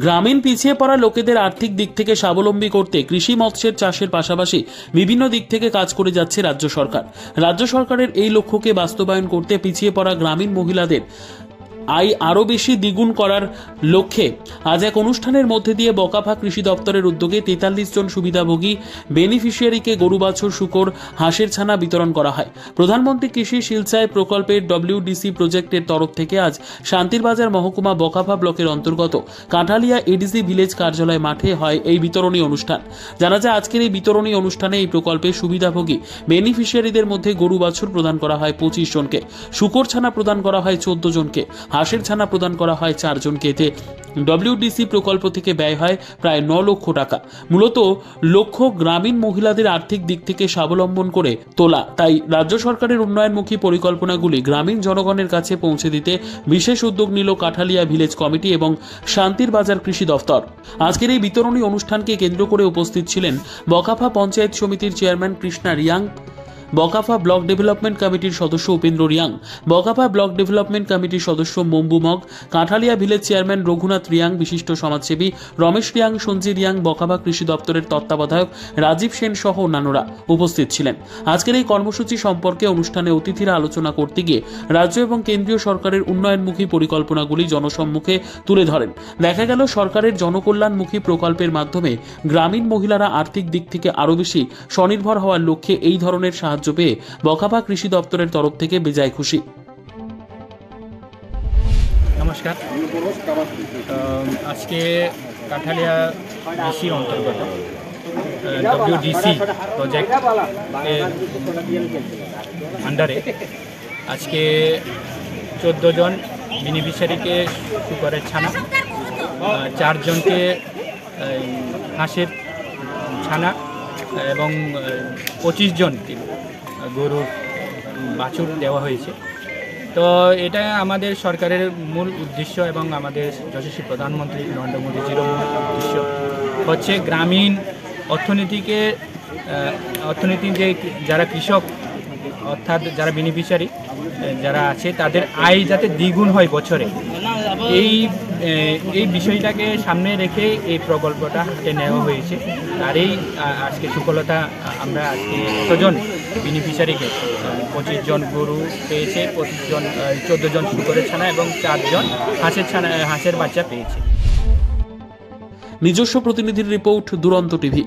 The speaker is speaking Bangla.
গ্রামীণ পিছিয়ে পড়া লোকেদের আর্থিক দিক থেকে স্বাবলম্বী করতে কৃষি মৎস্যের চাষের পাশাপাশি বিভিন্ন দিক থেকে কাজ করে যাচ্ছে রাজ্য সরকার। রাজ্য সরকারের এই লক্ষ্যকে বাস্তবায়ন করতে পিছিয়ে পড়া গ্রামীণ মহিলাদের আয় আরও বেশি দ্বিগুণ করার লক্ষ্যে আজ এক অনুষ্ঠানের মধ্যে দিয়ে বকাফা কৃষি দপ্তরের উদ্যোগে 43 জন সুবিধাভোগী বেনিফিশিয়ারিকে গরু বাছুর, শূকর, হাঁসের ছানা বিতরণ করা হয়। প্রধানমন্ত্রী কৃষি সিলচায় প্রকল্পের WDC প্রজেক্টের তরফ থেকে আজ শান্তিরবাজার মহকুমা বকাফা ব্লকের অন্তর্গত কাঁঠালিয়া এডিসি ভিলেজ কার্যালয় মাঠে হয় এই বিতরণী অনুষ্ঠান। জানা যায় আজকের এই বিতরণী অনুষ্ঠানে এই প্রকল্পের সুবিধাভোগী বেনিফিশিয়ারিদের মধ্যে গরু বাছুর প্রদান করা হয় 25 জনকে, শূকর ছানা প্রদান করা হয় 14 জনকে, হাঁসের ছানা প্রদান করা হয় 4 জনকে। এতে WDC প্রকল্প থেকে ব্যয় হয় প্রায় 9 লক্ষ টাকা। মূলত লক্ষ্য গ্রামীণ মহিলাদের আর্থিক দিক থেকে স্বাবলম্বন করে তোলা। তাই রাজ্য সরকারের উন্নয়নমুখী পরিকল্পনাগুলি গ্রামীণ জনগণের কাছে পৌঁছে দিতে বিশেষ উদ্যোগ নিল কাঁঠালিয়া ভিলেজ কমিটি এবং শান্তির বাজার কৃষি দফতর। আজকের এই বিতরণী অনুষ্ঠানকে কেন্দ্র করে উপস্থিত ছিলেন বকাফা পঞ্চায়েত সমিতির chairman Krishna Reang, Bakafa block development কমিটির সদস্য উপেন্দ্র রিয়াং, বকাফা ব্লক ডেভেলপমেন্ট কমিটির সদস্য মম্বু মগ, কাঁঠালিয়া ভিলেজ চেয়ারম্যান রঘুনাথ রিয়াং, বিশিষ্ট সমাজসেবী রমেশ রিয়াং, সঞ্জী রিয়াং, বকাফা কৃষি দপ্তরের তত্ত্বাবধায়ক রাজীব সেন সহ অন্যান্যরা উপস্থিত ছিলেন। আজকের এই কর্মসূচি সম্পর্কে অনুষ্ঠানে অতিথিরা আলোচনা করতে গিয়ে রাজ্য এবং কেন্দ্রীয় সরকারের উন্নয়নমুখী পরিকল্পনাগুলি জনসম্মুখে তুলে ধরেন। দেখা গেল সরকারের জনকল্যাণমুখী প্রকল্পের মাধ্যমে গ্রামীণ মহিলারা আর্থিক দিক থেকে আরও বেশি স্বনির্ভর হওয়ার লক্ষ্যে এই ধরনের সাহায্য পেয়ে বকাফা কৃষি দপ্তরের তরফ থেকে বেজায় খুশি। নমস্কার। আজকে কাঁঠালিয়া কৃষির অন্তর্গত WDC প্রজেক্ট আন্ডারে আজকে 14 জন বেনিফিশিয়ারিকে শূকরের ছানা, 4 জনকে হাঁসের ছানা এবং 25 জনকে গরুর বাছুর দেওয়া হয়েছে। তো এটা আমাদের সরকারের মূল উদ্দেশ্য এবং আমাদের যশস্বী প্রধানমন্ত্রী নরেন্দ্র মোদীজির মূল উদ্দেশ্য হচ্ছে গ্রামীণ অর্থনীতি যে যারা কৃষক অর্থাৎ যারা বেনিফিশিয়ারি যারা আছে তাদের আয় যাতে দ্বিগুণ হয় বছরে, এই বিষয়টাকে সামনে রেখে এই প্রকল্পটা হাতে নেওয়া হয়েছে। আর এই আজকে সফলতা আমরা আজকে 100 জন বেনিফিশিয়ারিকে 25 জন গরু পেয়েছে, 14 জন শূকরের ছানা এবং 4 জন হাঁসের বাচ্চা পেয়েছে। নিজস্ব প্রতিনিধির রিপোর্ট, দুরন্ত টিভি।